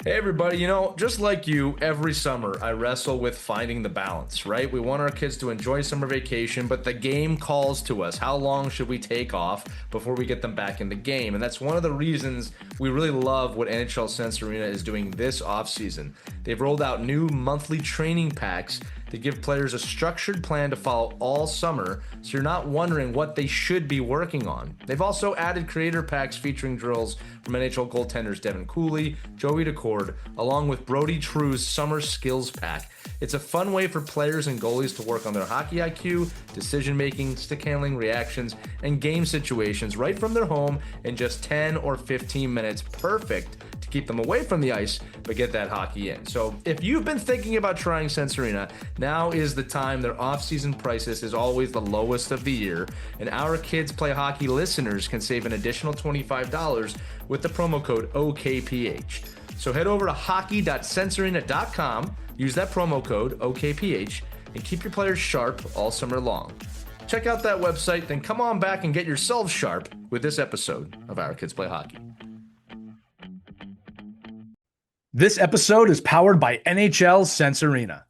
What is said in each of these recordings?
Hey everybody, just like you, every summer I wrestle with finding the balance, right? We want our kids to enjoy summer vacation, but the game calls to us. How long should we take off before we get them back in the game? And that's one of the reasons we really love what NHL Sense Arena is doing this offseason. They've rolled out new monthly training packs to give players a structured plan to follow all summer, so you're not wondering what they should be working on. They've also added creator packs featuring drills from NHL goaltenders Devin Cooley, Joey Decord, along with Brody True's Summer Skills Pack. It's a fun way for players and goalies to work on their hockey IQ, decision making, stick handling, reactions, and game situations right from their home in just 10 or 15 minutes. Perfect to keep them away from the ice, but get that hockey in. So if you've been thinking about trying Sense Arena, now is the time. Their off-season prices is always the lowest of the year, and Our Kids Play Hockey listeners can save an additional $25 with the promo code OKPH. So head over to hockey.sensearena.com, use that promo code OKPH, and keep your players sharp all summer long. Check out that website, then come on back and get yourselves sharp with this episode of Our Kids Play Hockey. This episode is powered by NHL Sense Arena.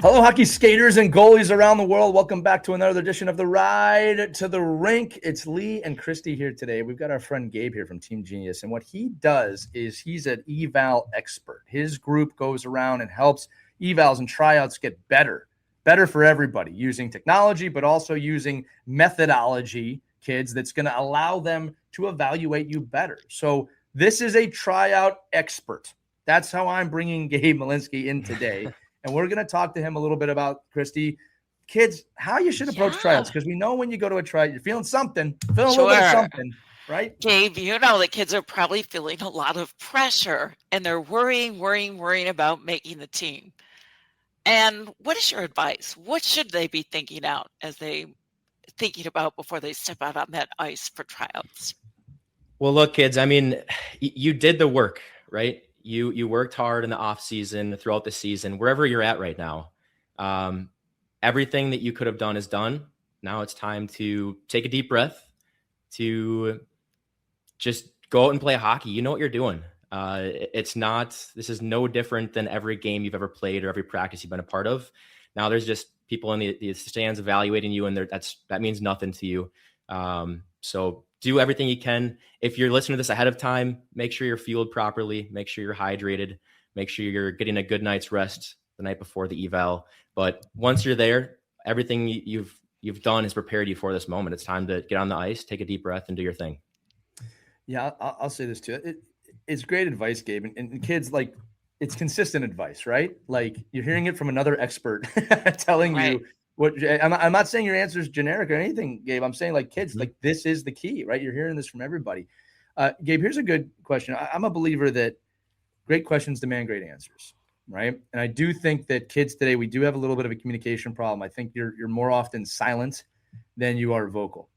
Hello, hockey skaters and goalies around the world. Welcome back to another edition of the Ride to the Rink. It's Lee and Christie here today. We've got our friend Gabe here from TeamGenius, and what he does is he's an eval expert. His group goes around and helps evals and tryouts get better for everybody, using technology, but also using methodology, kids, that's going to allow them to evaluate you better. So this is a tryout expert. That's how I'm bringing Gabe Malinski in today. And we're going to talk to him a little bit about, Christy, kids, how you should approach tryouts. Because we know when you go to a tryout, you're feeling something, a little bit of something, right? Gabe, the kids are probably feeling a lot of pressure, and they're worrying about making the team. And what is your advice? What should they be thinking about before they step out on that ice for tryouts? Well, look, kids, you did the work, right? You worked hard in the off season, throughout the season, wherever you're at right now. Everything that you could have done is done. Now it's time to take a deep breath, to just go out and play hockey. You know what you're doing. This is no different than every game you've ever played or every practice you've been a part of. Now there's just people in the stands evaluating you, and that means nothing to you. So do everything you can. If you're listening to this ahead of time, make sure you're fueled properly, make sure you're hydrated, make sure you're getting a good night's rest the night before the eval. But once you're there, everything you've done has prepared you for this moment. It's time to get on the ice, take a deep breath, and do your thing. Yeah, I'll say this too. It's great advice, Gabe. And kids, like, it's consistent advice, right? Like, you're hearing it from another expert telling you what. I'm not saying your answer is generic or anything, Gabe. I'm saying, like, kids, like, this is the key, right? You're hearing this from everybody. Gabe, here's a good question. I'm a believer that great questions demand great answers, right? And I do think that kids today, we do have a little bit of a communication problem. I think you're more often silent than you are vocal.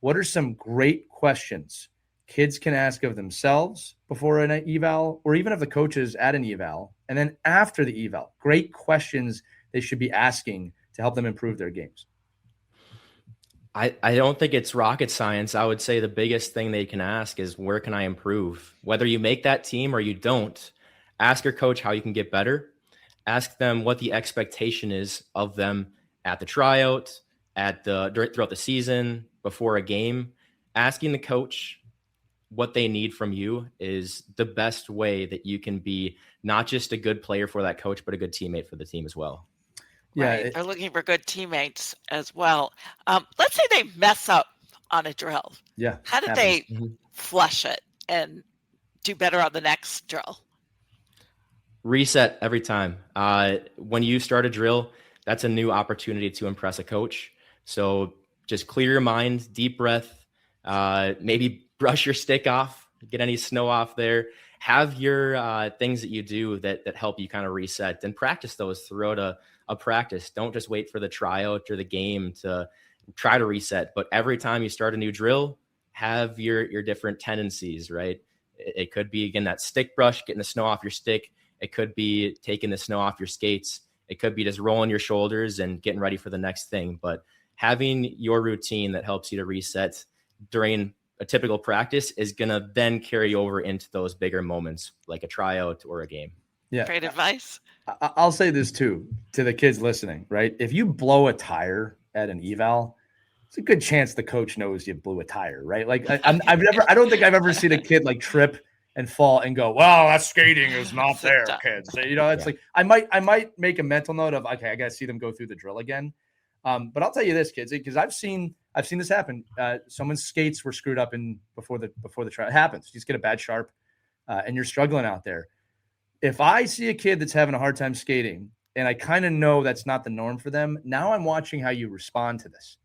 What are some great questions kids can ask of themselves before an eval, or even of the coaches at an eval, and then after the eval? Great questions they should be asking to help them improve their games. I don't think it's rocket science. I would say the biggest thing they can ask is, where can I improve? Whether you make that team or you don't, ask your coach how you can get better. Ask them what the expectation is of them at the tryout, throughout the season, before a game. Asking the coach what they need from you is the best way that you can be not just a good player for that coach, but a good teammate for the team as well. Yeah, right. They're looking for good teammates as well. Let's say they mess up on a drill. Yeah. How do they flush it and do better on the next drill? Reset every time. When you start a drill, that's a new opportunity to impress a coach. So just clear your mind, deep breath, maybe brush your stick off, get any snow off there. Have your things that you do that help you kind of reset, and practice those throughout a practice. Don't just wait for the tryout or the game to try to reset. But every time you start a new drill, have your different tendencies, right? It could be, again, that stick brush, getting the snow off your stick. It could be taking the snow off your skates. It could be just rolling your shoulders and getting ready for the next thing. But having your routine that helps you to reset during a typical practice is going to then carry over into those bigger moments like a tryout or a game. Yeah. Great advice. I'll say this too to the kids listening, right? If you blow a tire at an eval, it's a good chance the coach knows you blew a tire, right? Like I don't think I've ever seen a kid like trip and fall and go, well, that skating is not there, kids. You know, it's like, I might make a mental note of, okay, I got to see them go through the drill again. But I'll tell you this, kids, because I've seen this happen. Someone's skates were screwed up before the trial. It happens. You just get a bad sharp and you're struggling out there. If I see a kid that's having a hard time skating and I kind of know that's not the norm for them, now I'm watching how you respond to this,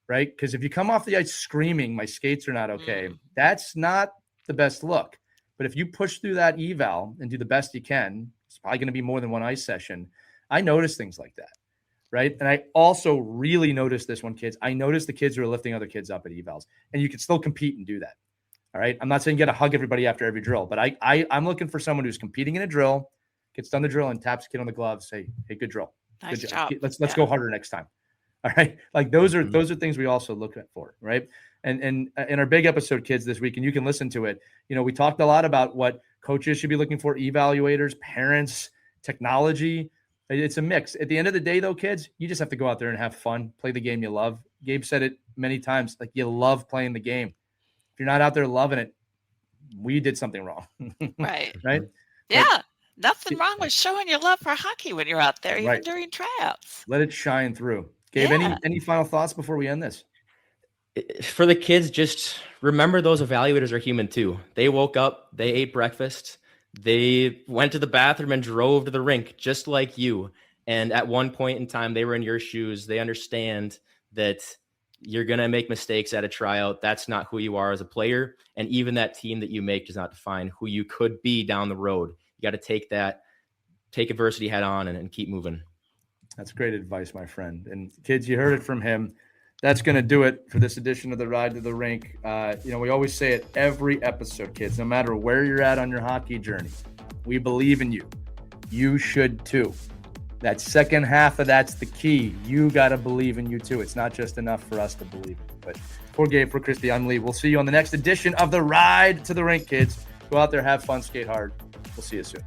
right? Because if you come off the ice screaming, my skates are not okay, that's not the best look. But if you push through that eval and do the best you can, it's probably going to be more than one ice session. I notice things like that, right? And I also really notice this one, kids. I notice the kids who are lifting other kids up at evals, and you can still compete and do that. All right. I'm not saying you got to hug everybody after every drill, but I'm looking for someone who's competing in a drill, gets done the drill and taps a kid on the glove, say, hey, good drill. Nice good job. Let's go harder next time. All right. Like those are things we also look at for, right? And in our big episode, kids, this week, and you can listen to it, you know, we talked a lot about what coaches should be looking for, evaluators, parents, technology. It's a mix. At the end of the day, though, kids, you just have to go out there and have fun, play the game you love. Gabe said it many times, like you love playing the game. If you're not out there loving it, we did something wrong. Right. Right? Yeah. Nothing wrong with showing your love for hockey when you're out there, even during tryouts. Let it shine through. Gabe, any final thoughts before we end this? For the kids, just remember those evaluators are human too. They woke up, they ate breakfast, they went to the bathroom and drove to the rink just like you. And at one point in time, they were in your shoes. They understand that you're going to make mistakes at a tryout. That's not who you are as a player. And even that team that you make does not define who you could be down the road. You got to take adversity head on and keep moving. That's great advice, my friend. And kids, you heard it from him. That's going to do it for this edition of the Ride to the Rink. You know, we always say it every episode, kids, no matter where you're at on your hockey journey, we believe in you. You should too. That second half of that's the key. You got to believe in you too. It's not just enough for us to believe it. But for Gabe, for Christie, I'm Lee. We'll see you on the next edition of the Ride to the Rink, kids. Go out there, have fun, skate hard. We'll see you soon.